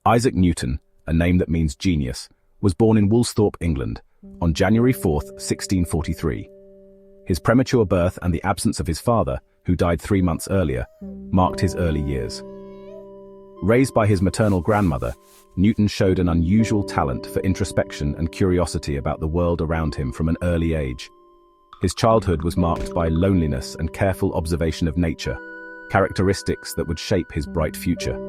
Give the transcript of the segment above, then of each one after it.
Isaac Newton, a name that means genius, was born in Woolsthorpe, England, on January 4, 1643. His premature birth and the absence of his father, who died 3 months earlier, marked his early years. Raised by his maternal grandmother, Newton showed an unusual talent for introspection and curiosity about the world around him from an early age. His childhood was marked by loneliness and careful observation of nature, characteristics that would shape his bright future.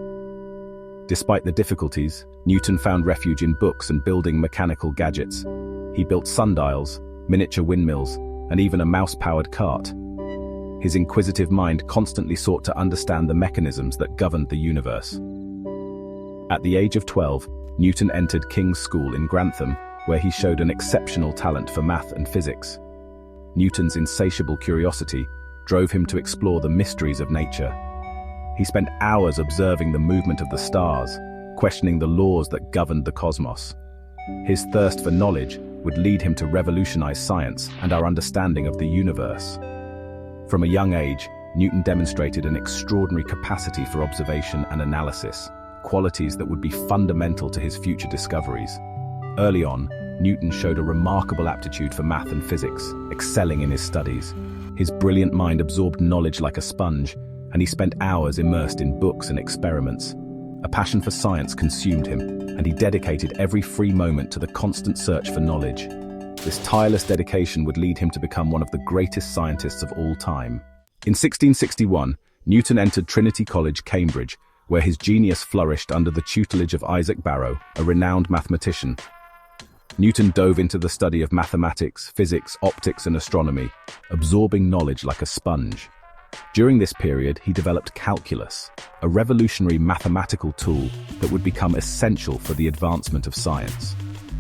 Despite the difficulties, Newton found refuge in books and building mechanical gadgets. He built sundials, miniature windmills, and even a mouse-powered cart. His inquisitive mind constantly sought to understand the mechanisms that governed the universe. At the age of 12, Newton entered King's School in Grantham, where he showed an exceptional talent for math and physics. Newton's insatiable curiosity drove him to explore the mysteries of nature. He spent hours observing the movement of the stars, questioning the laws that governed the cosmos. His thirst for knowledge would lead him to revolutionize science and our understanding of the universe. From a young age, Newton demonstrated an extraordinary capacity for observation and analysis, qualities that would be fundamental to his future discoveries. Early on, Newton showed a remarkable aptitude for math and physics, excelling in his studies. His brilliant mind absorbed knowledge like a sponge, and he spent hours immersed in books and experiments. A passion for science consumed him, and he dedicated every free moment to the constant search for knowledge. This tireless dedication would lead him to become one of the greatest scientists of all time. In 1661, Newton entered Trinity College, Cambridge, where his genius flourished under the tutelage of Isaac Barrow, a renowned mathematician. Newton dove into the study of mathematics, physics, optics, and astronomy, absorbing knowledge like a sponge. During this period, he developed calculus, a revolutionary mathematical tool that would become essential for the advancement of science.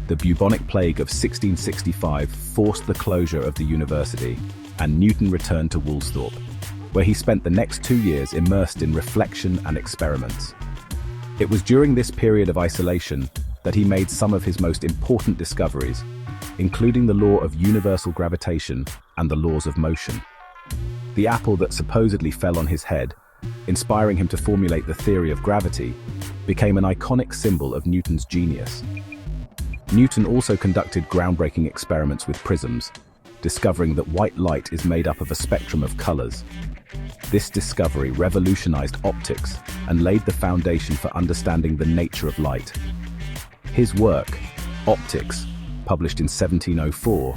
The bubonic plague of 1665 forced the closure of the university, and Newton returned to Woolsthorpe, where he spent the next 2 years immersed in reflection and experiments. It was during this period of isolation that he made some of his most important discoveries, including the law of universal gravitation and the laws of motion. The apple that supposedly fell on his head, inspiring him to formulate the theory of gravity, became an iconic symbol of Newton's genius. Newton also conducted groundbreaking experiments with prisms, discovering that white light is made up of a spectrum of colors. This discovery revolutionized optics and laid the foundation for understanding the nature of light. His work, Optics, published in 1704,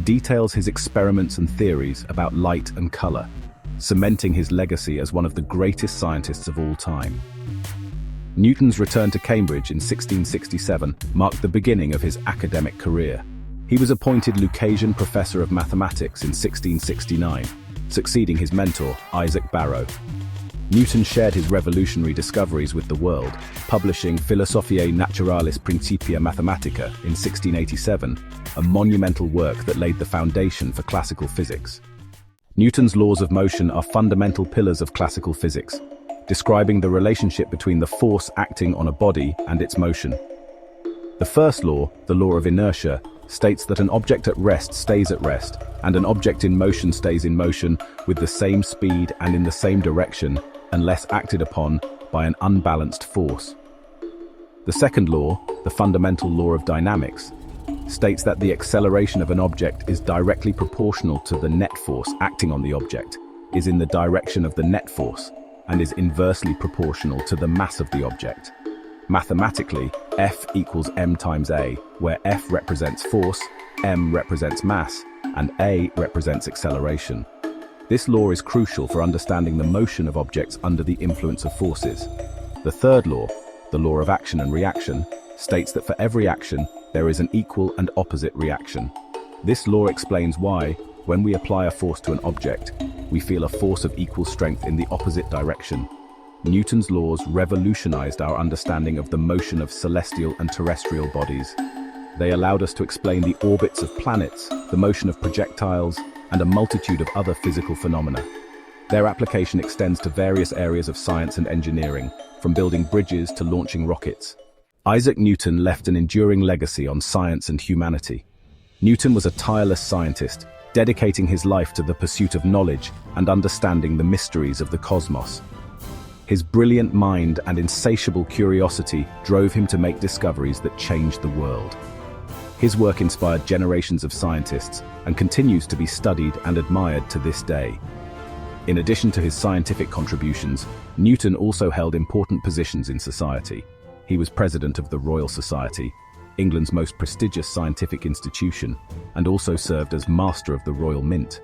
details his experiments and theories about light and color, cementing his legacy as one of the greatest scientists of all time. Newton's return to Cambridge in 1667 marked the beginning of his academic career. He was appointed Lucasian Professor of Mathematics in 1669, succeeding his mentor, Isaac Barrow. Newton shared his revolutionary discoveries with the world, publishing Philosophiae Naturalis Principia Mathematica in 1687, a monumental work that laid the foundation for classical physics. Newton's laws of motion are fundamental pillars of classical physics, describing the relationship between the force acting on a body and its motion. The first law, the law of inertia, states that an object at rest stays at rest, and an object in motion stays in motion with the same speed and in the same direction, unless acted upon by an unbalanced force. The second law, the fundamental law of dynamics, states that the acceleration of an object is directly proportional to the net force acting on the object, is in the direction of the net force, and is inversely proportional to the mass of the object. Mathematically, F equals m times a, where F represents force, m represents mass, and a represents acceleration. This law is crucial for understanding the motion of objects under the influence of forces. The third law, the law of action and reaction, states that for every action, there is an equal and opposite reaction. This law explains why, when we apply a force to an object, we feel a force of equal strength in the opposite direction. Newton's laws revolutionized our understanding of the motion of celestial and terrestrial bodies. They allowed us to explain the orbits of planets, the motion of projectiles, and a multitude of other physical phenomena. Their application extends to various areas of science and engineering, from building bridges to launching rockets. Isaac Newton left an enduring legacy on science and humanity. Newton was a tireless scientist, dedicating his life to the pursuit of knowledge and understanding the mysteries of the cosmos. His brilliant mind and insatiable curiosity drove him to make discoveries that changed the world. His work inspired generations of scientists and continues to be studied and admired to this day. In addition to his scientific contributions, Newton also held important positions in society. He was president of the Royal Society, England's most prestigious scientific institution, and also served as Master of the Royal Mint.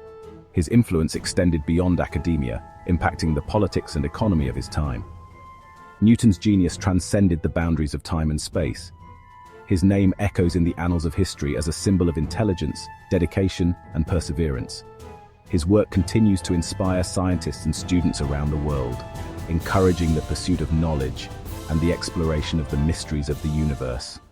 His influence extended beyond academia, impacting the politics and economy of his time. Newton's genius transcended the boundaries of time and space. His name echoes in the annals of history as a symbol of intelligence, dedication, and perseverance. His work continues to inspire scientists and students around the world, encouraging the pursuit of knowledge and the exploration of the mysteries of the universe.